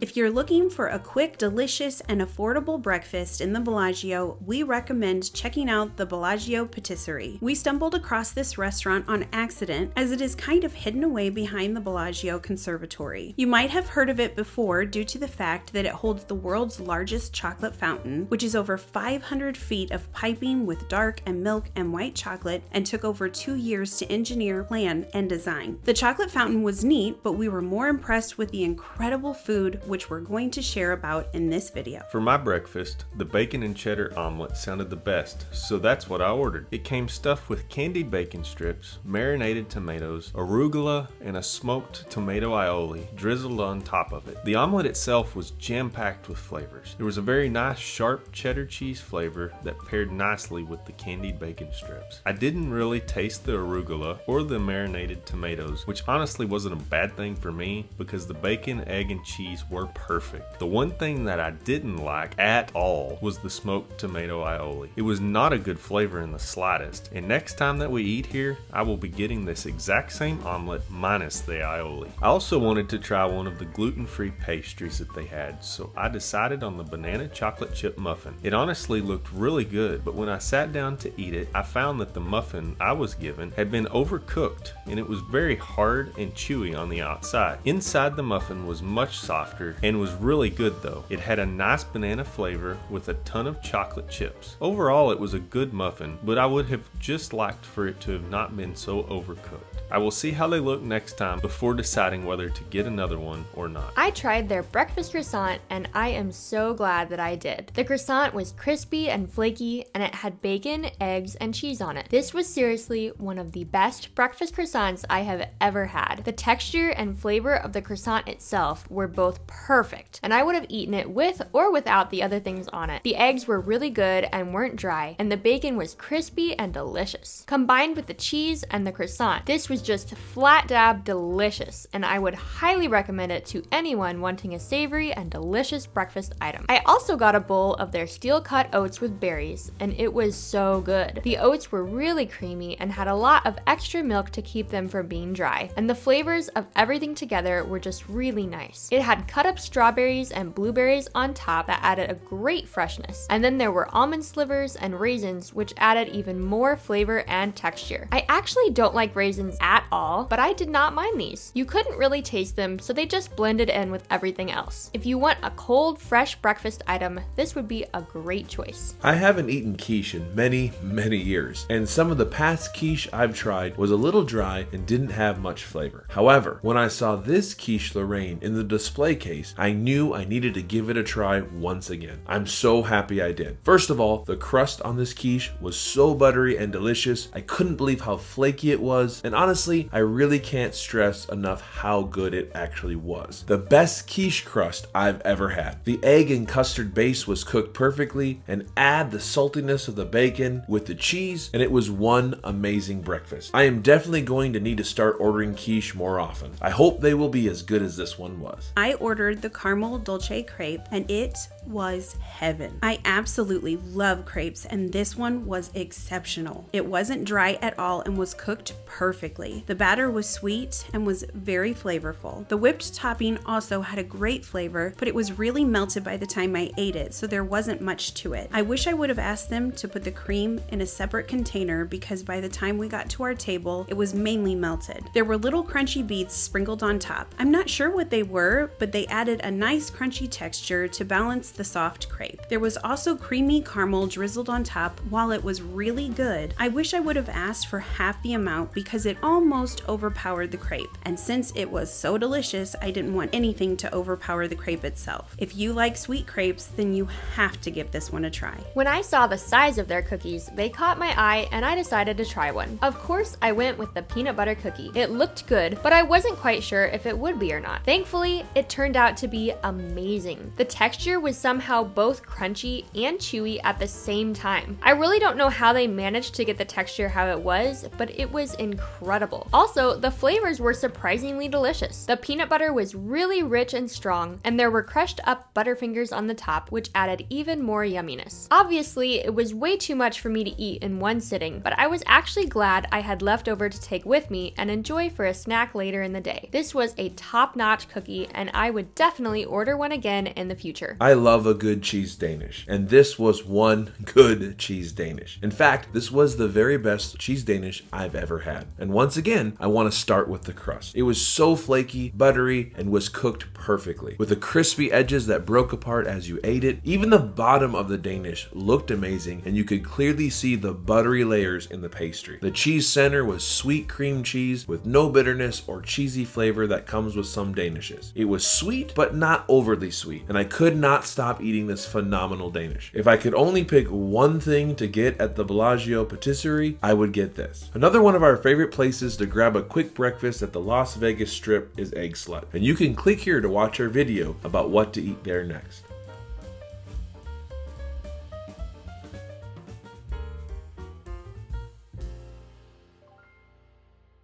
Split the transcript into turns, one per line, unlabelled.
If you're looking for a quick, delicious, and affordable breakfast in the Bellagio, we recommend checking out the Bellagio Patisserie. We stumbled across this restaurant on accident as it is kind of hidden away behind the Bellagio Conservatory. You might have heard of it before due to the fact that it holds the world's largest chocolate fountain, which is over 500 feet of piping with dark and milk and white chocolate and took over 2 years to engineer, plan, and design. The chocolate fountain was neat, but we were more impressed with the incredible food which we're going to share about in this video.
For my breakfast, the bacon and cheddar omelet sounded the best, so that's what I ordered. It came stuffed with candied bacon strips, marinated tomatoes, arugula, and a smoked tomato aioli drizzled on top of it. The omelet itself was jam-packed with flavors. There was a very nice sharp cheddar cheese flavor that paired nicely with the candied bacon strips. I didn't really taste the arugula or the marinated tomatoes, which honestly wasn't a bad thing for me because the bacon, egg, and cheese were perfect. The one thing that I didn't like at all was the smoked tomato aioli. It was not a good flavor in the slightest, and next time that we eat here, I will be getting this exact same omelet minus the aioli. I also wanted to try one of the gluten-free pastries that they had, so I decided on the banana chocolate chip muffin. It honestly looked really good, but when I sat down to eat it, I found that the muffin I was given had been overcooked, and it was very hard and chewy on the outside. Inside the muffin was much softer and was really good though. It had a nice banana flavor with a ton of chocolate chips. Overall, it was a good muffin, but I would have just liked for it to have not been so overcooked. I will see how they look next time before deciding whether to get another one or not.
I tried their breakfast croissant and I am so glad that I did. The croissant was crispy and flaky and it had bacon, eggs, and cheese on it. This was seriously one of the best breakfast croissants I have ever had. The texture and flavor of the croissant itself were both perfect, and I would have eaten it with or without the other things on it. The eggs were really good and weren't dry, and the bacon was crispy and delicious. Combined with the cheese and the croissant, this was just flat dab delicious, and I would highly recommend it to anyone wanting a savory and delicious breakfast item. I also got a bowl of their steel cut oats with berries, and it was so good. The oats were really creamy and had a lot of extra milk to keep them from being dry, and the flavors of everything together were just really nice. It had cut up strawberries and blueberries on top that added a great freshness, and then there were almond slivers and raisins which added even more flavor and texture. I actually don't like raisins at all, but I did not mind these. You couldn't really taste them, so they just blended in with everything else. If you want a cold, fresh breakfast item, this would be a great choice.
I haven't eaten quiche in many years, and some of the past quiche I've tried was a little dry and didn't have much flavor. However, when I saw this Quiche Lorraine in the display case, I knew I needed to give it a try once again. I'm so happy I did. First of all, the crust on this quiche was so buttery and delicious. I couldn't believe how flaky it was, and honestly, I really can't stress enough how good it actually was. The best quiche crust I've ever had. The egg and custard base was cooked perfectly, and add the saltiness of the bacon with the cheese, and it was one amazing breakfast. I am definitely going to need to start ordering quiche more often. I hope they will be as good as this one was.
I ordered the caramel Dulce crepe and it was heaven. I absolutely love crepes and this one was exceptional. It wasn't dry at all and was cooked perfectly. The batter was sweet and was very flavorful. The whipped topping also had a great flavor, but it was really melted by the time I ate it, so there wasn't much to it. I wish I would have asked them to put the cream in a separate container because by the time we got to our table, it was mainly melted. There were little crunchy beets sprinkled on top. I'm not sure what they were, but they added a nice crunchy texture to balance the soft crepe. There was also creamy caramel drizzled on top. While it was really good, I wish I would have asked for half the amount because it almost overpowered the crepe. And since it was so delicious, I didn't want anything to overpower the crepe itself. If you like sweet crepes, then you have to give this one a try.
When I saw the size of their cookies, they caught my eye and I decided to try one. Of course, I went with the peanut butter cookie. It looked good, but I wasn't quite sure if it would be or not. Thankfully, it turned out to be amazing. The texture was somehow both crunchy and chewy at the same time. I really don't know how they managed to get the texture how it was, but it was incredible. Also, the flavors were surprisingly delicious. The peanut butter was really rich and strong, and there were crushed up Butterfingers on the top, which added even more yumminess. Obviously, it was way too much for me to eat in one sitting, but I was actually glad I had left over to take with me and enjoy for a snack later in the day. This was a top-notch cookie, and I would definitely order one again in the future.
I love a good cheese Danish, and this was one good cheese Danish. In fact, this was the very best cheese Danish I've ever had. And once again, I want to start with the crust. It was so flaky, buttery, and was cooked perfectly, with the crispy edges that broke apart as you ate it. Even the bottom of the Danish looked amazing, and you could clearly see the buttery layers in the pastry. The cheese center was sweet cream cheese with no bitterness or cheesy flavor that comes with some Danishes. It was sweet, but not overly sweet, and I could not stop eating this phenomenal Danish. If I could only pick one thing to get at the Bellagio Patisserie, I would get this. Another one of our favorite places to grab a quick breakfast at the Las Vegas Strip is Egg Slut, and you can click here to watch our video about what to eat there next.